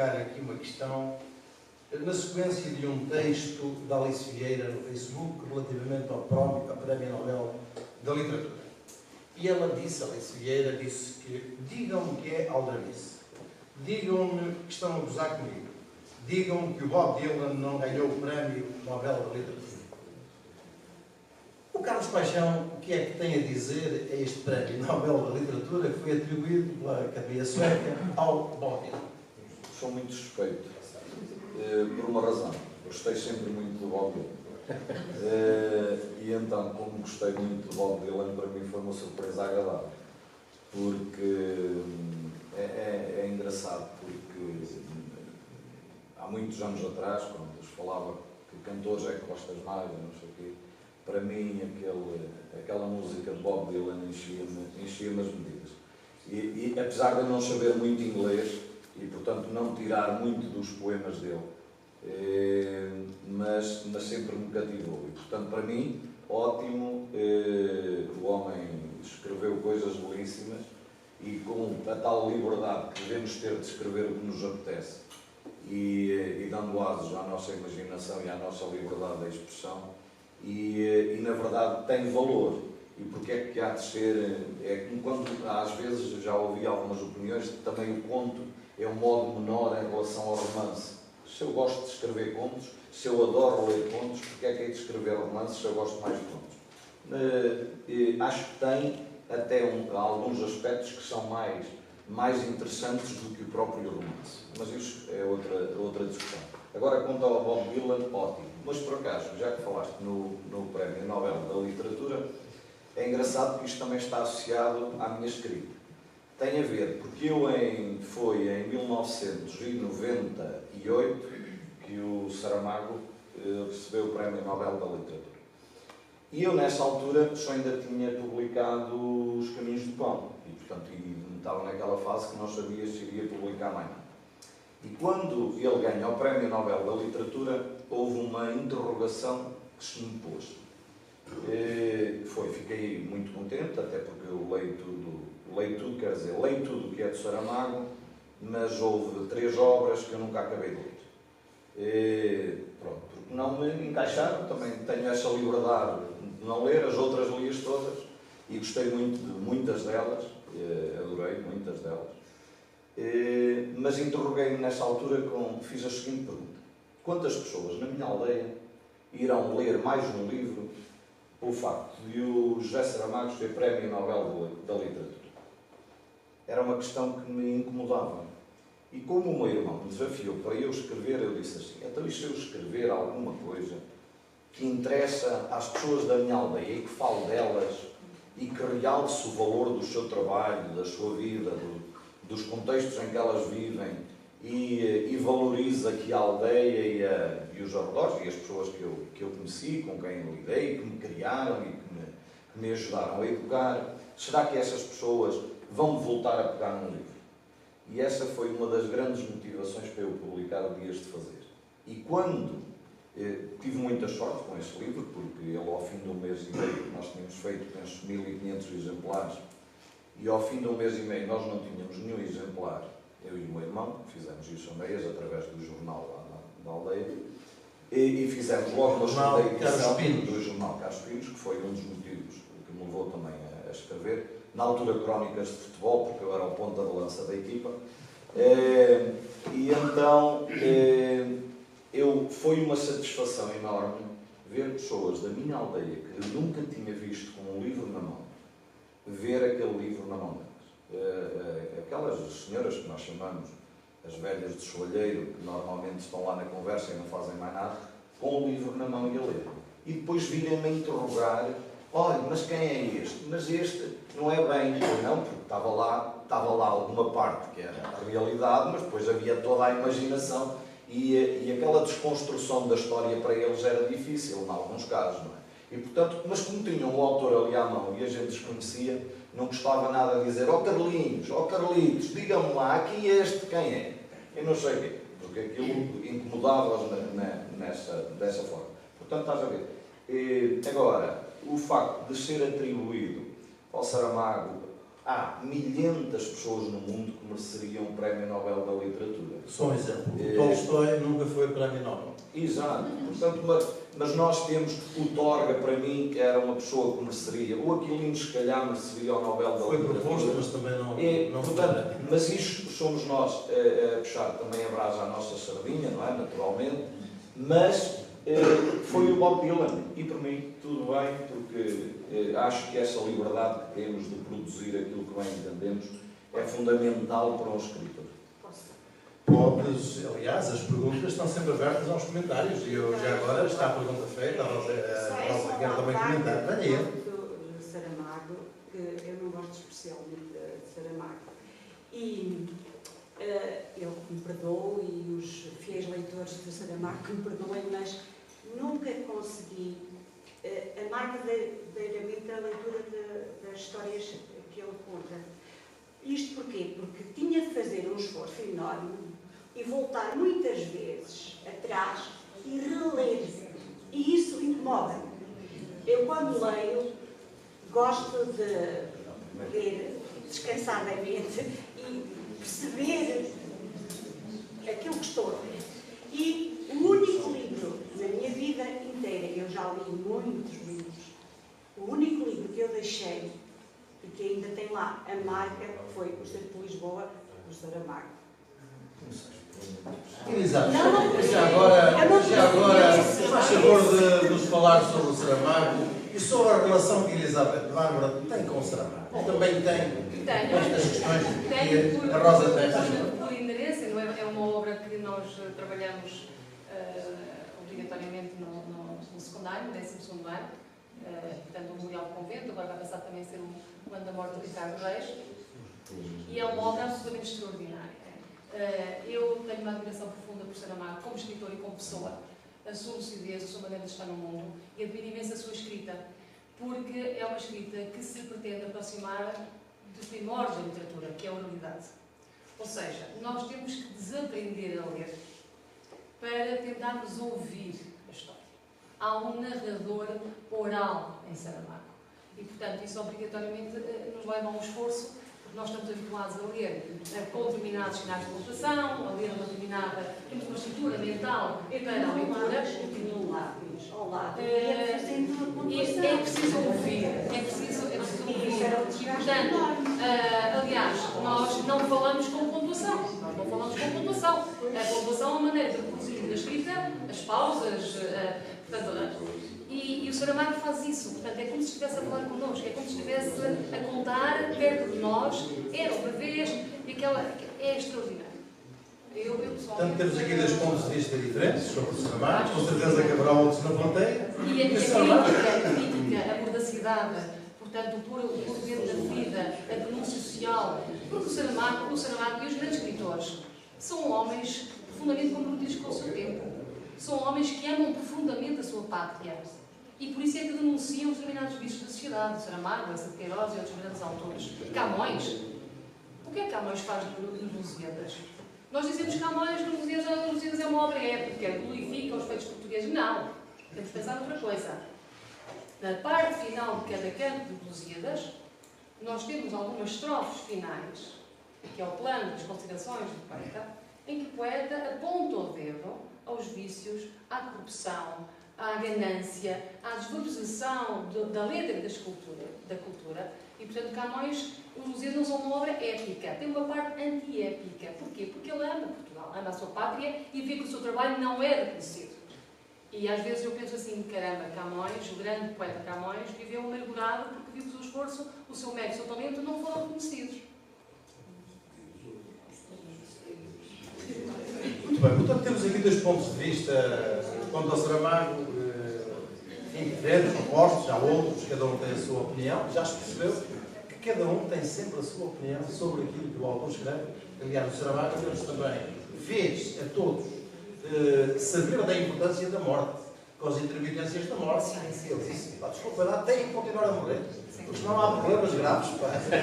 colocar aqui uma questão na sequência de um texto da Alice Vieira no Facebook relativamente ao Prémio Nobel da Literatura. E ela disse, Alice Vieira, disse que digam-me que é aldrabice, digam-me que estão a gozar comigo, digam-me que o Bob Dylan não ganhou o Prémio Nobel da Literatura. O Carlos Paixão, o que é que tem a dizer a este Prémio Nobel da Literatura que foi atribuído pela Academia Sueca ao Bob Dylan? Sou muito suspeito, por uma razão. Gostei sempre muito do Bob Dylan. E então, como gostei muito do Bob Dylan, para mim foi uma surpresa agradável. Porque é engraçado, porque há muitos anos atrás, quando se falava que cantores é que gostas mais, não sei o quê, para mim aquela música de Bob Dylan enchia-me as medidas. E apesar de eu não saber muito inglês, e portanto não tirar muito dos poemas dele, mas sempre me cativou. E portanto, para mim, ótimo, o homem escreveu coisas belíssimas e com a tal liberdade que devemos ter de escrever o que nos apetece e dando asos à nossa imaginação e à nossa liberdade de expressão e na verdade tem valor. E porque é que há de ser, quando às vezes já ouvi algumas opiniões que também o conto é um modo menor em relação ao romance. Se eu gosto de escrever contos, se eu adoro ler contos, porque é que hei de escrever romances se eu gosto mais de contos? Acho que tem até alguns aspectos que são mais interessantes do que o próprio romance. Mas isso é outra discussão. Agora, quanto ao Bob Dylan, ótimo. Mas, por acaso, já que falaste no Prémio Nobel da Literatura, é engraçado que isto também está associado à minha escrita. Tem a ver, porque foi em 1998 que o Saramago recebeu o Prémio Nobel da Literatura. E eu, nessa altura, só ainda tinha publicado Os Caminhos do Pão. E, portanto, estava naquela fase que não sabia se iria publicar mais nada. E quando ele ganha o Prémio Nobel da Literatura, houve uma interrogação que se me pôs. Fiquei muito contente, até porque eu leio tudo, quer dizer, leio tudo o que é de Saramago, mas houve 3 obras que eu nunca acabei de ler. Pronto, porque não me encaixaram, também tenho essa liberdade de não ler, as outras li-as todas e gostei muito de muitas delas, adorei muitas delas. Mas interroguei-me nessa altura, fiz a seguinte pergunta: quantas pessoas na minha aldeia irão ler mais um livro pelo facto de o José Saramago ter Prémio Nobel da Literatura? Era uma questão que me incomodava. E como o meu irmão me desafiou para eu escrever, eu disse assim: então, e se eu escrever alguma coisa que interessa às pessoas da minha aldeia e que fale delas e que realce o valor do seu trabalho, da sua vida, dos contextos em que elas vivem e valorize aqui a aldeia e os arredores e as pessoas que eu conheci, com quem lidei, que me criaram e que me ajudaram a educar, será que essas pessoas vão voltar a pegar num livro? E essa foi uma das grandes motivações para eu publicar o Dias de Fazer. E quando tive muita sorte com esse livro, porque ele, ao fim de um mês e meio, nós tínhamos feito, penso, 1500 exemplares, e ao fim de um mês e meio nós não tínhamos nenhum exemplar, eu e o meu irmão, fizemos isso a meias através do jornal lá da aldeia, e fizemos logo uma segunda edição do jornal Carlos Pinos, que foi um dos motivos que me levou também a escrever, na altura crónicas de futebol, porque eu era o ponta de lança da equipa, e então foi uma satisfação enorme ver pessoas da minha aldeia que eu nunca tinha visto com um livro na mão, ver aquele livro na mão delas. Aquelas senhoras que nós chamamos as velhas de soalheiro, que normalmente estão lá na conversa e não fazem mais nada, com o livro na mão e a ler. E depois virem-me interrogar: olha, mas quem é este? Mas este não é bem, não, porque estava lá alguma parte que era a realidade, mas depois havia toda a imaginação e aquela desconstrução da história para eles era difícil, em alguns casos, não é? E portanto, mas como tinham o autor ali à mão e a gente desconhecia, não gostava nada de dizer: ó Carlinhos, ó Carlitos, digam-me lá, aqui este quem é? Eu não sei quem, porque aquilo incomodava-os dessa forma. Portanto, estás a ver. Agora, o facto de ser atribuído ao Saramago, há milhentas pessoas no mundo que mereceriam o Prémio Nobel da Literatura. Só um exemplo. O Tolstói nunca foi Prémio Nobel. Exato. Portanto, mas nós temos o Torga, para mim, que era uma pessoa que mereceria. O Aquilino, se calhar, mereceria o Nobel da Literatura. Foi proposto, mas também não portanto, mas isto somos nós a puxar também a brasa à nossa sardinha, não é? Naturalmente. Mas foi o Bob Dylan. E, para mim, tudo bem, porque acho que essa liberdade que temos de produzir aquilo que bem entendemos é fundamental para um escritor. Podes, aliás, as perguntas estão sempre abertas aos comentários e eu já agora está a pergunta feita, a Rosa quer também comentar. Venha do Saramago, que eu não gosto especialmente de Saramago. E ele me perdoou e os fiéis leitores de Saramago que me perdoem, mas nunca consegui amar verdadeiramente a leitura das histórias que ele conta. Isto porquê? Porque tinha de fazer um esforço enorme e voltar muitas vezes atrás e reler. E isso incomoda-me. Eu, quando leio, gosto de ler descansadamente e perceber aquilo que estou a ler. E o único livro na minha vida inteira, eu já li muitos livros, o único livro que eu deixei e que ainda tem lá a marca foi O Cerco de Lisboa, do Saramago. Elisa, já agora faz favor de nos falar sobre o Saramago e sobre a relação que Elizabeth Bárbara tem com o Saramago. Também tem estas questões que a Rosa tem. Por endereço, é uma obra que nós trabalhamos obrigatoriamente no secundário, no 12º ano, portanto o Memorial do Convento, agora vai passar também a ser o ano da morte de Ricardo Reis, e é uma obra absolutamente extraordinária. Eu tenho uma admiração profunda por Saramago, como escritor e como pessoa, a sua lucidez, a sua maneira de estar no mundo, e admiro imenso a sua escrita, porque é uma escrita que se pretende aproximar dos primórdios da literatura, que é a oralidade. Ou seja, nós temos que desaprender a ler para tentarmos ouvir a história. Há um narrador oral em Saramago. E, portanto, isso obrigatoriamente nos leva a um esforço, porque nós estamos habituados a ler com determinados sinais de pontuação, a ler uma determinada, temos uma estrutura mental para a leitura. E é preciso ouvir, é preciso ouvir. E, portanto, aliás, nós não falamos com pontuação. Nós não falamos com pontuação. A pontuação é uma maneira de reproduzir na escrita, as pausas, portanto, e o Saramago faz isso, portanto, é como se estivesse a falar connosco, é como se estivesse a contar perto de nós, era uma vez, e aquela é extraordinário. Eu Portanto, temos aqui dois pontos de vista diferentes sobre o Saramago, com certeza que haverá outros na plateia. E a crítica, a mordacidade, portanto, o puro dentro da vida, a denúncia social, porque o Saramago e os grandes escritores são homens profundamente comprometidos com o seu tempo, são homens que amam profundamente a sua pátria. E por isso é que denunciam os determinados vícios da sociedade. Saramago, Essa de Queiroz e outros grandes autores. Camões. O que é que Camões faz nos Lusíadas? Nós dizemos que Camões nos Lusíadas é uma obra épica, glorifica os feitos portugueses. Não. Temos que pensar noutra coisa. Na parte final de cada canto de Lusíadas, nós temos algumas estrofes finais, que é o plano das considerações do poeta, em que o poeta aponta o dedo aos vícios, à corrupção, à ganância, à desvalorização da letra e da cultura. E, portanto, Camões, os Lusíadas não são uma obra épica, tem uma parte anti-épica. Porquê? Porque ele ama Portugal, ama a sua pátria e vê que o seu trabalho não é reconhecido. E às vezes eu penso assim, caramba, Camões, o grande poeta Camões, viveu amargurado porque viu que o seu esforço, o seu mérito, o seu talento não foram reconhecidos. Muito bem, portanto temos aqui dois pontos de vista quanto ao Saramago, diferentes, opostos, há outros, cada um tem a sua opinião, já se percebeu que cada um tem sempre a sua opinião sobre aquilo que o autor escreve. Aliás, o Saramago também fez a todos saber da importância da morte, com as intermitências da morte. Ele disse, desculpa, lá têm que continuar a morrer, porque senão há problemas graves,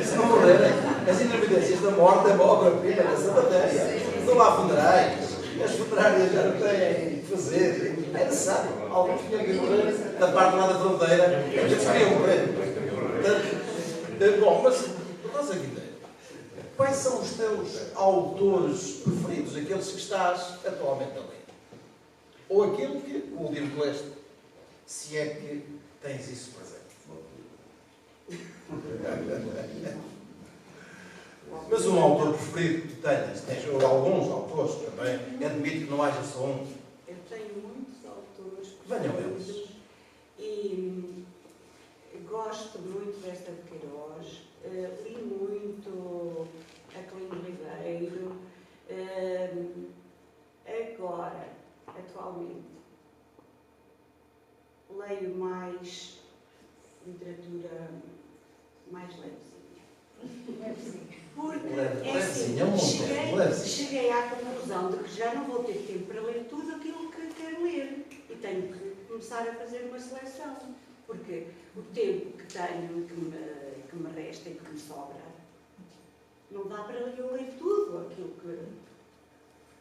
se não morrerem. As intermitências da morte é uma obra-prima dessa matéria. Estão lá funerais, as funerárias já não têm o que fazer, é necessário. Alguns tinham que morrer da parte lá da fronteira, eles queriam morrer. Bom, mas Rosa Guilherme, quais são os teus autores preferidos, aqueles que estás atualmente a ler? Ou aquele que, o último que leste, se é que tens isso presente? Mas um autor preferido que tens alguns autores também, admito que não haja só um. Eu tenho muitos autores Venham preferidos eles. e gosto muito desta de Queiroz, li muito Aquilino Ribeiro, agora, atualmente, leio mais literatura mais levezinha. Porque Levezinha, é um montão, levezinha. cheguei à conclusão de que já não vou ter tempo para ler tudo aquilo que quero ler. E tenho que começar a fazer uma seleção. Porque o tempo que tenho, que me resta e que me sobra, não dá para eu ler tudo aquilo que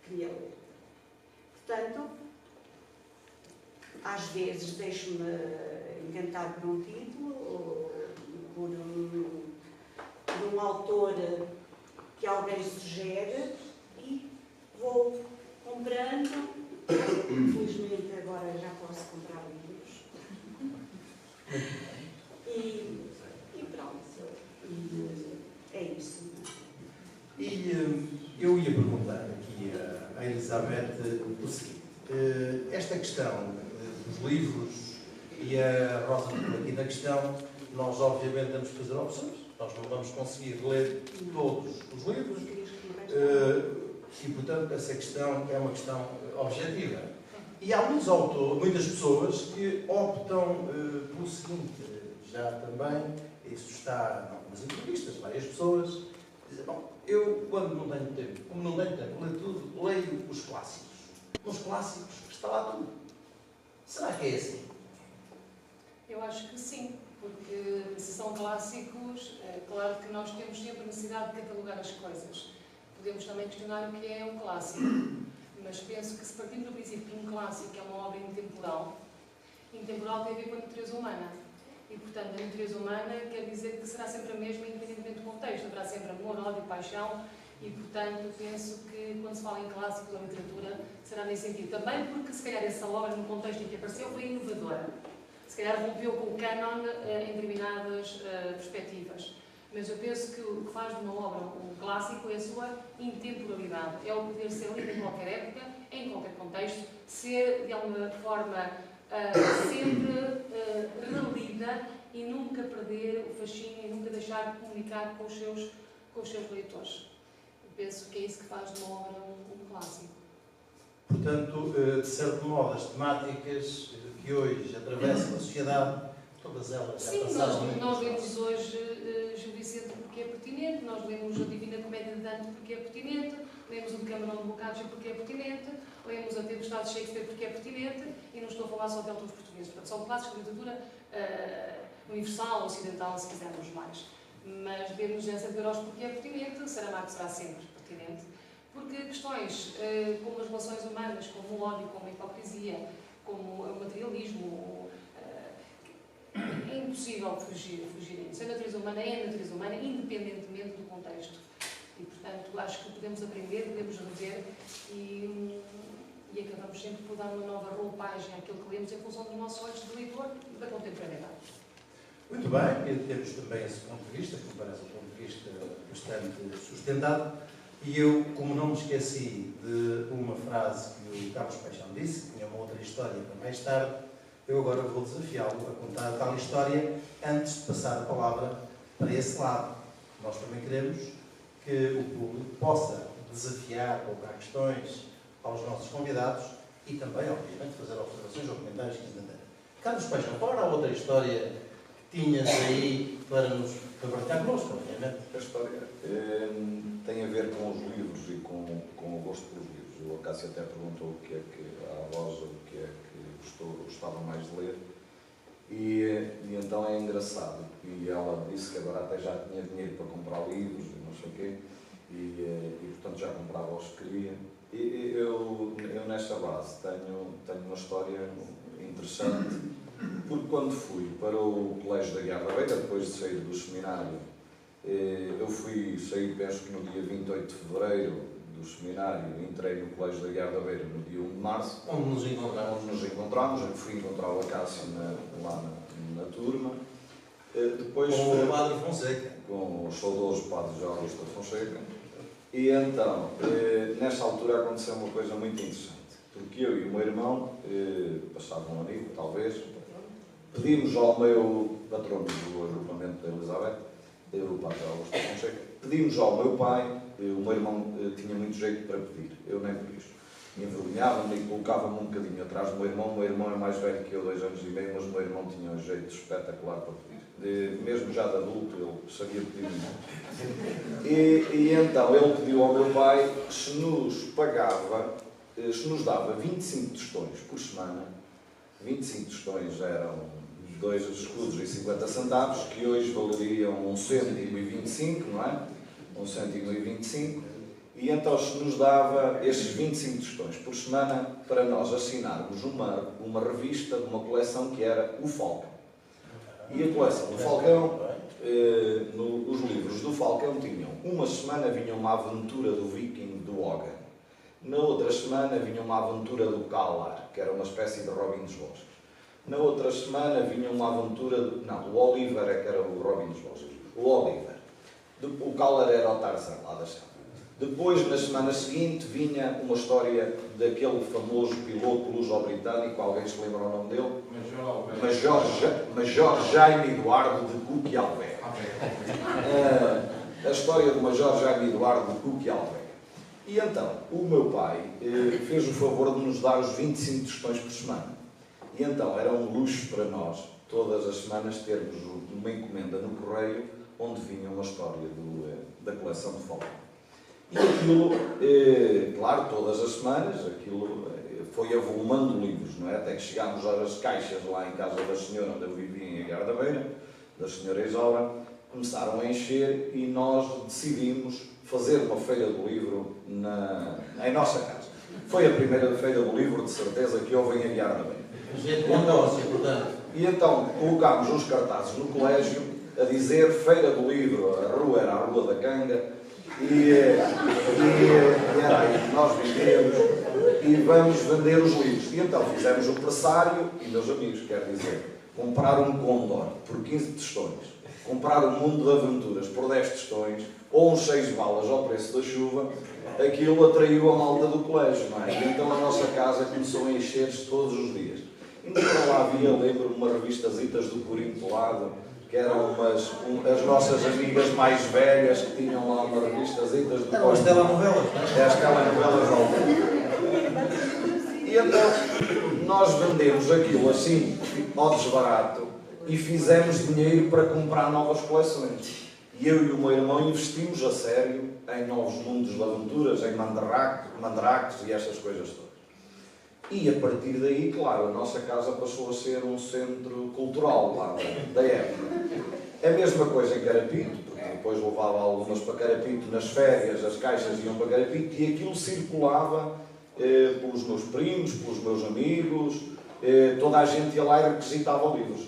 queria ler. Portanto, às vezes deixo-me encantar por um título, ou por um autor que alguém sugere e vou comprando. Infelizmente agora já posso comprar livros. E pronto. É isso. E eu ia perguntar aqui à Elizabeth o seguinte. Esta questão dos livros e a Rosa aqui na questão, nós obviamente temos que fazer opções. Nós não vamos conseguir ler todos os livros e, portanto, essa questão é uma questão objetiva. E há muitos autores, muitas pessoas que optam pelo seguinte, já também, isso está em algumas entrevistas, várias pessoas dizem, bom, eu quando não tenho tempo, como não tenho tempo de ler tudo, leio os clássicos. Nos clássicos está lá tudo. Será que é assim? Eu acho que sim, porque se são clássicos, é claro que nós temos sempre a necessidade de catalogar as coisas. Podemos também questionar o que é um clássico, mas penso que se partimos do princípio que um clássico é uma obra intemporal tem a ver com a natureza humana. E, portanto, a natureza humana quer dizer que será sempre a mesma, independentemente do contexto. Haverá sempre amor, ódio, paixão. E, portanto, penso que quando se fala em clássicos da literatura, será nesse sentido. Também porque, se calhar, essa obra, no contexto em que apareceu, foi inovadora. Se calhar rompeu com o canon em determinadas perspectivas. Mas eu penso que o que faz de uma obra um clássico é a sua intemporalidade. É o poder ser lido em qualquer época, em qualquer contexto, ser, de alguma forma, sempre relida e nunca perder o fascínio e nunca deixar de comunicar com os seus leitores. Penso que é isso que faz de uma obra um clássico. Portanto, de certo modo, as temáticas que hoje atravessam a sociedade, todas elas já passaram muito. Sim, nós lemos hoje Gil Vicente porque é pertinente, nós lemos a Divina Comédia de Dante porque é pertinente, lemos o Decamerão de Boccaccio porque é pertinente, lemos a Tempestade de Shakespeare porque é pertinente, e não estou a falar só de autores portugueses. Portanto, são clássicos de literatura universal, ocidental, se quisermos mais. Mas lemos Jansen de Queiroz porque é pertinente, Saramago será sempre pertinente, porque questões como as relações humanas, como o ódio, como a hipocrisia, como o materialismo, é impossível fugir disso. A natureza humana é a natureza humana, independentemente do contexto. E, portanto, acho que podemos aprender, podemos rever e acabamos sempre por dar uma nova roupagem àquilo que lemos em função dos nossos olhos de leitor da contemporaneidade. Muito bem, e temos também esse ponto de vista, que me parece um ponto de vista bastante sustentado. E eu, como não me esqueci de uma frase que o Carlos Paixão disse, que tinha uma outra história para mais tarde, eu agora vou desafiá-lo a contar a tal história antes de passar a palavra para esse lado. Nós também queremos que o público possa desafiar, colocar questões aos nossos convidados e também, obviamente, fazer observações ou comentários que entenderem. Carlos Paixão, qual era a outra história que tinhas aí para partilhar connosco, obviamente? A história tem a ver com os livros e com o gosto pelos livros. O Acácio até perguntou o que é que a Rosa, o que é que gostava mais de ler. E então é engraçado. E ela disse que agora até já tinha dinheiro para comprar livros e não sei o quê. E portanto já comprava os que queria. E eu nesta base tenho uma história interessante, porque quando fui para o Colégio da Guiar da Beira, depois de sair do seminário, Eu saí, penso que no dia 28 de fevereiro do seminário, entrei no Colégio da Guiar da Beira no dia 1 de março. Onde nos encontramos. Eu fui encontrar o Acácio lá na turma. Depois, com o Padre Fonseca. Com o saudoso Padre Jorge Augusto Fonseca. E então, nessa altura aconteceu uma coisa muito interessante. Porque eu e o meu irmão, passado um amigo, talvez, pedimos ao meu patrono do agrupamento da Elizabeth, o Padre Augusto Fonseca, pedimos ao meu pai, o meu irmão tinha muito jeito para pedir, eu nem por isso. Me envergonhava-me e colocava-me um bocadinho atrás do meu irmão. O meu irmão é mais velho que eu, 2 anos e meio, mas o meu irmão tinha um jeito espetacular para pedir. Mesmo já de adulto, ele sabia pedir muito. E então ele pediu ao meu pai se nos dava 25 tostões por semana. 25 tostões eram 2 escudos e 50 centavos, que hoje valeriam 1,25 cêntimo, não é? 1,25 cêntimo. E então se nos dava estes 25 tostões por semana para nós assinarmos uma revista de uma coleção que era o Falcão. E a coleção do Falcão, os livros do Falcão tinham, uma semana vinha uma aventura do Viking do Hogan, na outra semana vinha uma aventura do Calar, que era uma espécie de Robin dos Bosques, na outra semana vinha uma aventura o Oliver é que era o Robin dos Bosques, o Oliver, o Calar era o Tarzan lá da Chave. Depois, na semana seguinte, vinha uma história daquele famoso piloto luso-britânico, alguém se lembra o nome dele? Major Jaime Eduardo de Cook e Alvega. A história do Major Jaime Eduardo de Cook e Alvega. E então, o meu pai fez o favor de nos dar os 25 tostões por semana. E então, era um luxo para nós, todas as semanas, termos uma encomenda no correio, onde vinha uma história da coleção de Falcão. E aquilo, claro, todas as semanas, aquilo foi avolumando livros, não é? Até que chegámos às caixas lá em casa da senhora, onde eu vivia em Aguiar da Beira, da senhora Isaura, começaram a encher e nós decidimos fazer uma feira do livro em nossa casa. Foi a primeira feira do livro, de certeza, que houve em Aguiar da Beira. E então colocámos uns cartazes no colégio a dizer Feira do Livro, a rua era a Rua da Canga, e era aí que nós vendemos e vamos vender os livros. E então fizemos o pressário e, meus amigos, quer dizer, comprar um Condor por 15 tostões, comprar um Mundo de Aventuras por 10 tostões, ou uns 6 balas ao preço da chuva, aquilo atraiu a malta do colégio, não é? E então a nossa casa começou a encher-se todos os dias. E para lá havia, lembro-me, uma revistazitas do Corim Pelado, que eram as nossas amigas mais velhas que tinham lá uma revistazitas do As telenovelas. As telenovelas da altura. E então nós vendemos aquilo assim, ao desbarato, e fizemos dinheiro para comprar novas coleções. E eu e o meu irmão investimos a sério em novos mundos de aventuras, em mandraques e estas coisas todas. E a partir daí, claro, a nossa casa passou a ser um centro cultural lá da época. A mesma coisa em Carapito, porque depois levava algumas para Carapito nas férias, as caixas iam para Carapito e aquilo circulava pelos meus primos, pelos meus amigos, toda a gente ia lá e requisitava livros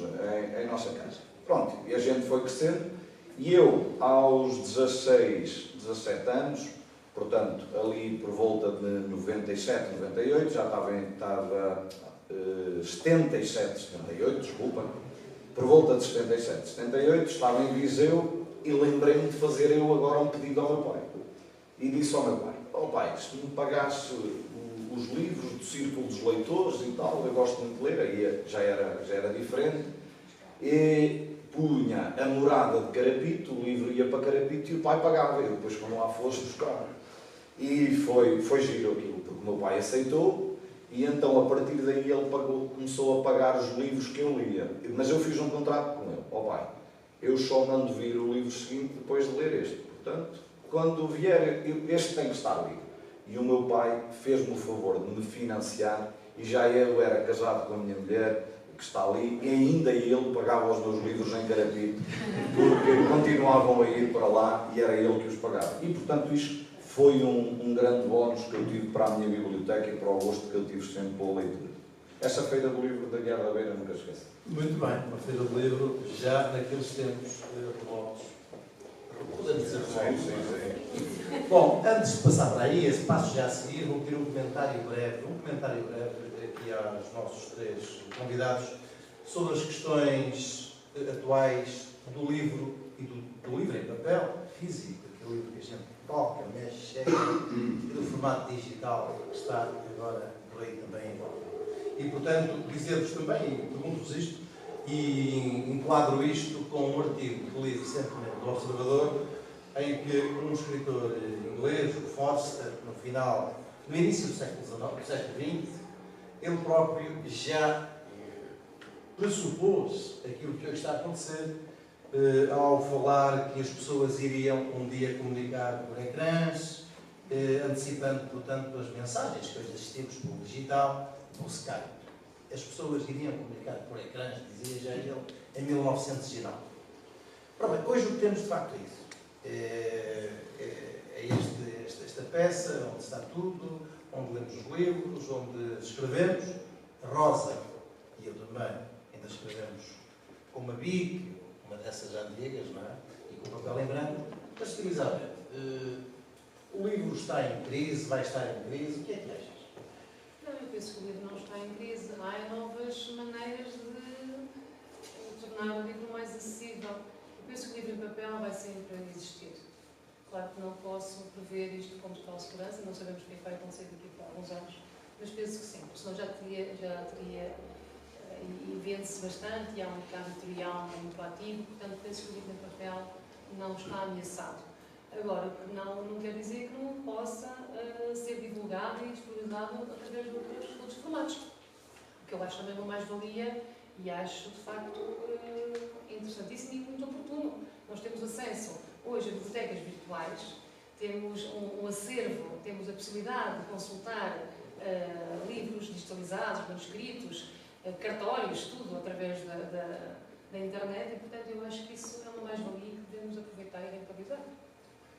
em nossa casa. Pronto, e a gente foi crescendo e eu, aos 17 anos, portanto, ali por volta de 97, 98, já estava 77, 78, desculpa, por volta de 77, 78, estava em Viseu e lembrei-me de fazer eu agora um pedido ao meu pai. E disse ao meu pai, pai, se me pagasse os livros do Círculo dos Leitores e tal, eu gosto muito de ler, aí já era diferente, e punha a morada de Carapito, o livro ia para Carapito e o pai pagava, eu depois quando lá fosse buscar. E foi giro aquilo, porque o meu pai aceitou e então a partir daí ele começou a pagar os livros que eu lia. Mas eu fiz um contrato com ele. Pai, eu só mando vir o livro seguinte depois de ler este. Portanto, quando vier, este tem que estar ali. E o meu pai fez-me o favor de me financiar e já eu era casado com a minha mulher, que está ali, e ainda ele pagava os meus livros em Carapito, porque continuavam a ir para lá e era ele que os pagava. E portanto isto foi um grande bónus que eu tive para a minha biblioteca e para o gosto que eu tive sempre pela leitura. Essa feira do livro da Guiar da Beira nunca esqueci. Muito bem, uma feira do livro já naqueles tempos Podemos dizer Sim. Bom, antes de passar para aí, esse passo já a seguir, vou pedir um comentário breve aqui aos nossos três convidados sobre as questões atuais do livro e do livro em papel, físico, aquele livro que a gente toca, mexe, chega, e do formato digital que está agora por aí também em volta. E, portanto, dizer-vos também, e pergunto-vos isto, e enquadro isto com um artigo que li recentemente do Observador, em que um escritor inglês, o Forster, no início do século XIX, do século XX, ele próprio já pressupôs aquilo que hoje está a acontecer ao falar que as pessoas iriam um dia comunicar por ecrãs, antecipando, portanto, as mensagens que hoje assistimos pelo digital, pelo Skype. As pessoas iriam comunicar por ecrãs, dizia já ele, em 1909. Ora bem, hoje o que temos de facto é isso. Esta peça, onde está tudo, onde lemos os livros, onde escrevemos. Rosa e eu também ainda escrevemos com uma BIC, uma dessas antigas, não é? E com papel em branco. Mas, Elizabeth, o livro está em crise, vai estar em crise, o que é que achas? Não, eu penso que o livro não está em crise. Há novas maneiras de tornar o livro mais acessível. Eu penso que o livro em papel vai sempre existir. Claro que não posso prever isto com total segurança, não sabemos o que vai acontecer daqui a alguns anos, mas penso que sim, senão já teria e vende-se bastante, e há um mercado editorial muito ativo, portanto penso que o livro em papel não está ameaçado. Agora, não quer dizer que não possa ser divulgado e disponibilizado através de outros formatos, o que eu acho também uma mais-valia e acho de facto interessantíssimo e muito oportuno. Nós temos acesso hoje a bibliotecas virtuais, temos um acervo, temos a possibilidade de consultar livros digitalizados, manuscritos, cartórios, tudo através da internet, e portanto eu acho que isso é uma mais-valia que devemos aproveitar e rentabilizar.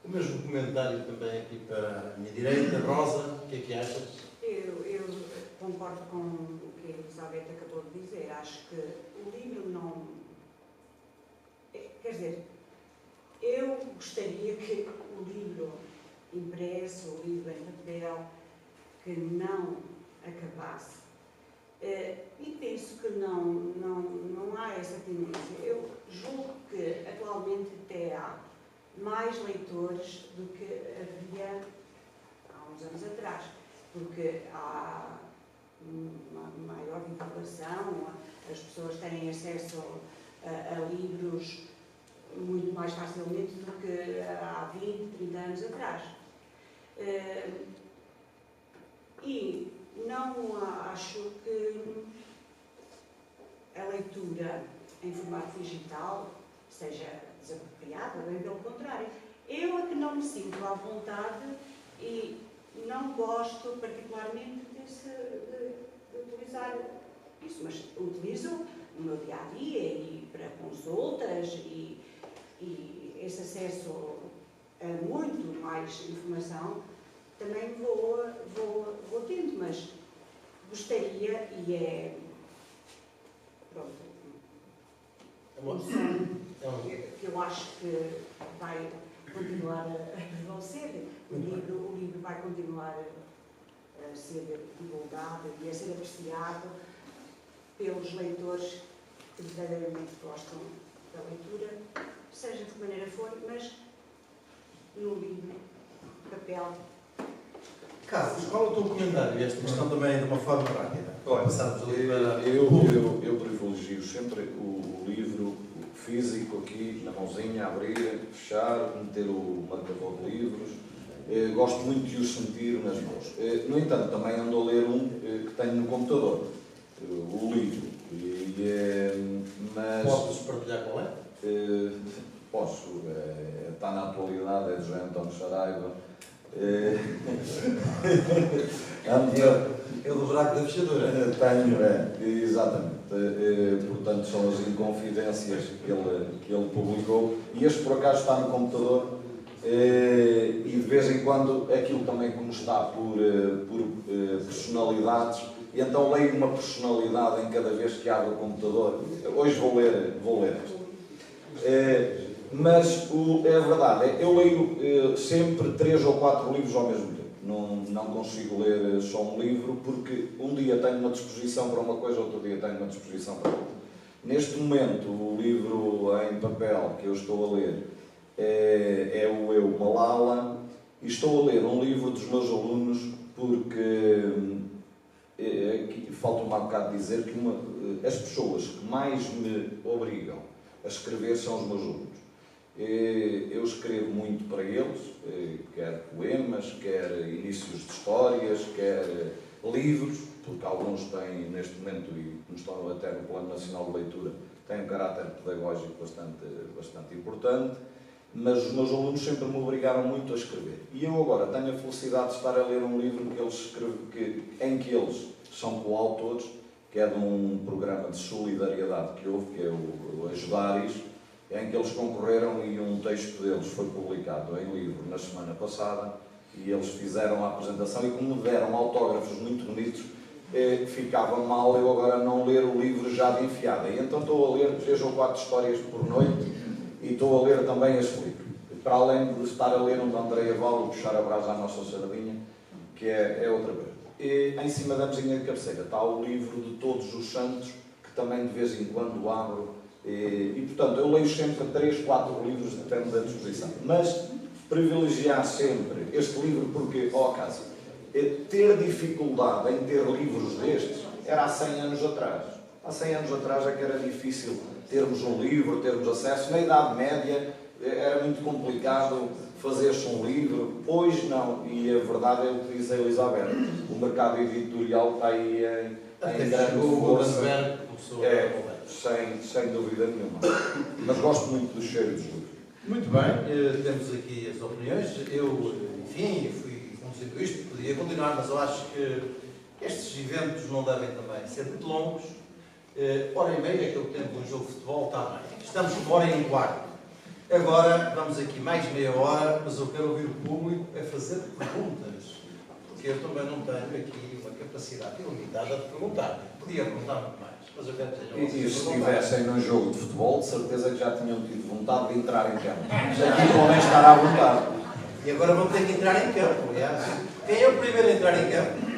O mesmo comentário também aqui para a minha direita. Rosa, o que é que achas? Eu concordo com o que a Elizabeth acabou de dizer. Acho que o livro não... Quer dizer, eu gostaria que o livro impresso, o livro em papel, que não acabasse. E penso que não há essa tendência. Eu julgo que atualmente até há mais leitores do que havia há uns anos atrás, porque há uma maior divulgação, as pessoas têm acesso a livros muito mais facilmente do que há 20, 30 anos atrás. E não acho que a leitura em formato digital seja desapropriada, bem pelo contrário. Eu é que não me sinto à vontade e não gosto particularmente de utilizar isso, mas utilizo no meu dia-a-dia e para consultas e esse acesso a muito mais informação também vou tendo, mas gostaria, e é pronto, um sonho que eu acho que vai continuar a prevalecer. O livro vai continuar a ser divulgado e a ser apreciado pelos leitores que verdadeiramente gostam da leitura, seja de que maneira for, mas no livro, papel. Carlos, qual é o teu comentário? Esta questão também de uma forma rápida. Olha, Passarmos ali para... eu privilegio sempre o livro físico aqui na mãozinha, abrir, fechar, meter o marcador de livros. Gosto muito de os sentir nas mãos. No entanto, também ando a ler um que tenho no computador, o livro. Mas Podes partilhar qual é? Posso. Está na atualidade, é de José António Saraiva. É do buraco da fechadura. Tenho, exatamente. Portanto, são as inconfidências que ele publicou. E este, por acaso, está no computador. E de vez em quando, aquilo também como está por personalidades. E então leio uma personalidade em cada vez que abro o computador. Hoje vou ler esta. Mas é verdade, eu leio sempre 3 ou 4 livros ao mesmo tempo. Não consigo ler só um livro, porque um dia tenho uma disposição para uma coisa, outro dia tenho uma disposição para outra. Neste momento, o livro em papel que eu estou a ler é o Eu, Malala, e estou a ler um livro dos meus alunos, porque falta-me há bocado dizer que as pessoas que mais me obrigam a escrever são os meus alunos. Eu escrevo muito para eles, quer poemas, quer inícios de histórias, quer livros, porque alguns têm, neste momento, e estão até no Plano Nacional de Leitura, têm um caráter pedagógico bastante importante, mas os meus alunos sempre me obrigaram muito a escrever. E eu agora tenho a felicidade de estar a ler um livro em que eles são coautores, que é de um programa de solidariedade que houve, que é o Ajudares, em que eles concorreram e um texto deles foi publicado em livro na semana passada, e eles fizeram a apresentação, e como deram autógrafos muito bonitos, ficava mal eu agora não ler o livro já de enfiada. E então estou a ler 3 ou 4 histórias por noite, e estou a ler também este livro. Para além de estar a ler um de Andréa Val, o Puxar a Brasa à Nossa Sardinha, que é outra coisa. E em cima da mesinha de cabeceira está o livro de Todos os Santos, que também de vez em quando abro. E portanto, eu leio sempre 3, 4 livros, depende da disposição. Mas privilegiar sempre este livro, porque, ao acaso, ter dificuldade em ter livros destes era há 100 anos atrás. Há 100 anos atrás é que era difícil termos um livro, termos acesso. Na Idade Média era muito complicado fazer-se um livro. Hoje não. E a verdade é o que diz a Elizabeth. O mercado editorial está aí em grande força. Sem dúvida nenhuma. Mas gosto muito do cheiro dos livros. Muito bem, temos aqui as opiniões. Eu, enfim, fui conduzindo isto, podia continuar, mas eu acho que estes eventos não devem também ser muito longos. Hora e meia, que é o tempo de um jogo de futebol, está bem. Estamos com 1h15. Agora vamos aqui mais meia hora, mas eu quero ouvir o público a fazer perguntas, porque eu também não tenho aqui uma capacidade ilimitada de perguntar. Podia perguntar muito mais, mas eu quero que E se estivessem num jogo de futebol, de certeza que já tinham tido vontade de entrar em campo. Já aqui podem estar à vontade. E agora vão ter que entrar em campo, aliás. Quem é o primeiro a entrar em campo?